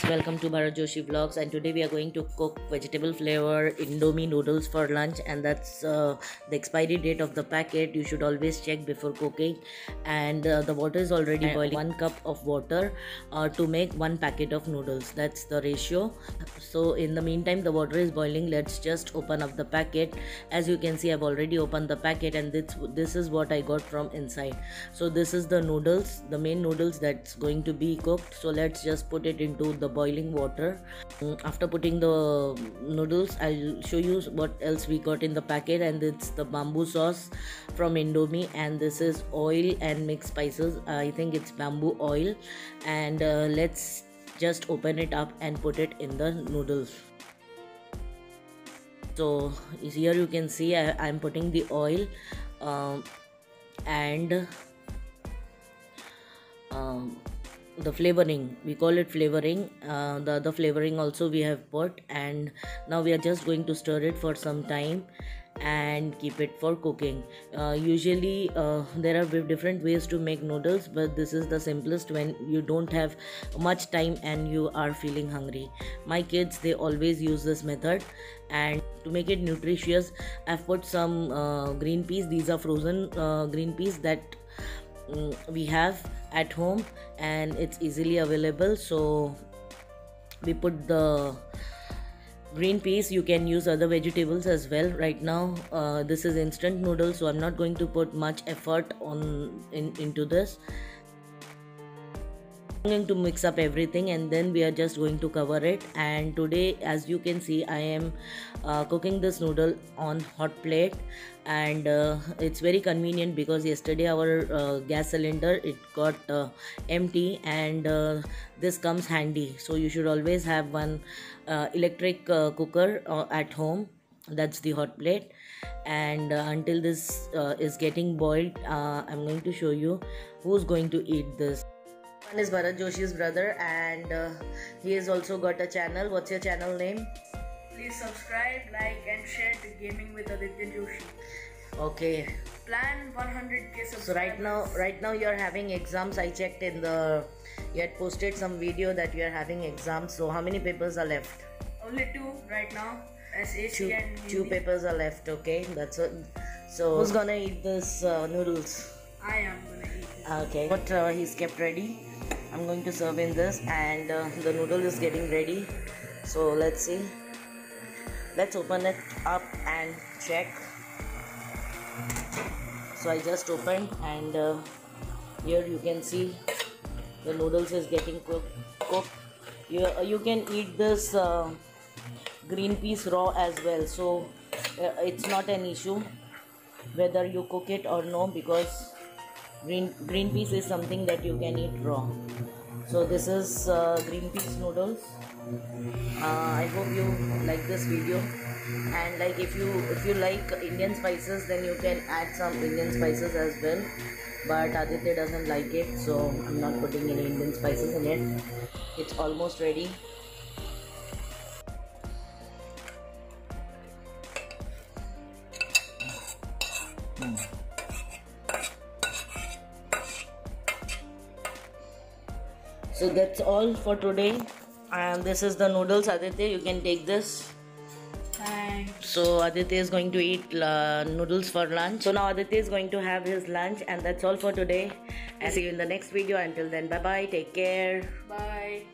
welcome to Bharat Joshi Vlogs, and today we are going to cook vegetable flavor Indomie noodles for lunch, and that's the expiry date of the packet. You should always check before cooking, and the water is already boiling. 1 cup of water to make 1 packet of noodles. That's the ratio. So in the meantime the water is boiling. Let's just open up the packet. As you can see, I've already opened the packet, and this is what I got from inside. So this is the noodles, the main noodles that's going to be cooked. So let's just put it into the boiling water. After putting the noodles, I'll show you what else we got in the packet, and it's the bamboo sauce from Indomie, and this is oil and mixed spices. I think it's bamboo oil, and let's just open it up and put it in the noodles. So here you can see I'm putting the oil and the flavoring, we call it flavoring. The other flavoring also we have put, and now we are just going to stir it for some time and keep it for cooking. Usually there are different ways to make noodles, but this is the simplest when you don't have much time and you are feeling hungry. My kids, they always use this method, and to make it nutritious, I've put some green peas. These are frozen green peas that we have at home, and it's easily available. So we put the green peas. You can use other vegetables as well. Right now this is instant noodles, so I'm not going to put much effort into this. I'm going to mix up everything, and then we are just going to cover it. And today, as you can see, I am cooking this noodle on hot plate, and it's very convenient because yesterday our gas cylinder, it got empty, and this comes handy. So you should always have one electric cooker at home. That's the hot plate. And until this is getting boiled, I'm going to show you who's going to eat this. One is Bharat Joshi's brother, and he has also got a channel. What's your channel name? Please subscribe, like and share to Gaming with Aditya Joshi. Okay. Plan 100k subscribers. So right now you are having exams. I checked you had posted some video that you are having exams. So how many papers are left? Only 2 right now. SAC and Hindi. 2 papers are left. Okay, that's it. So who's gonna eat this noodles? I am gonna eat it. Okay. What he's kept ready. I'm going to serve in this, and the noodle is getting ready. So let's see. Let's open it up and check. So I just opened, and here you can see the noodles is getting cooked. You can eat this green peas raw as well, so it's not an issue whether you cook it or no, because green peas is something that you can eat raw. So this is green peas noodles. I hope you like this video, and like if you like Indian spices, then you can add some Indian spices as well, but Aditya doesn't like it, so I'm not putting any Indian spices in it. It's almost ready. So that's all for today, and this is the noodles. Aditya, you can take this. Thanks. So Aditya is going to eat noodles for lunch. So now Aditya is going to have his lunch, and that's all for today. And see you in the next video. Until then, bye bye, take care. Bye.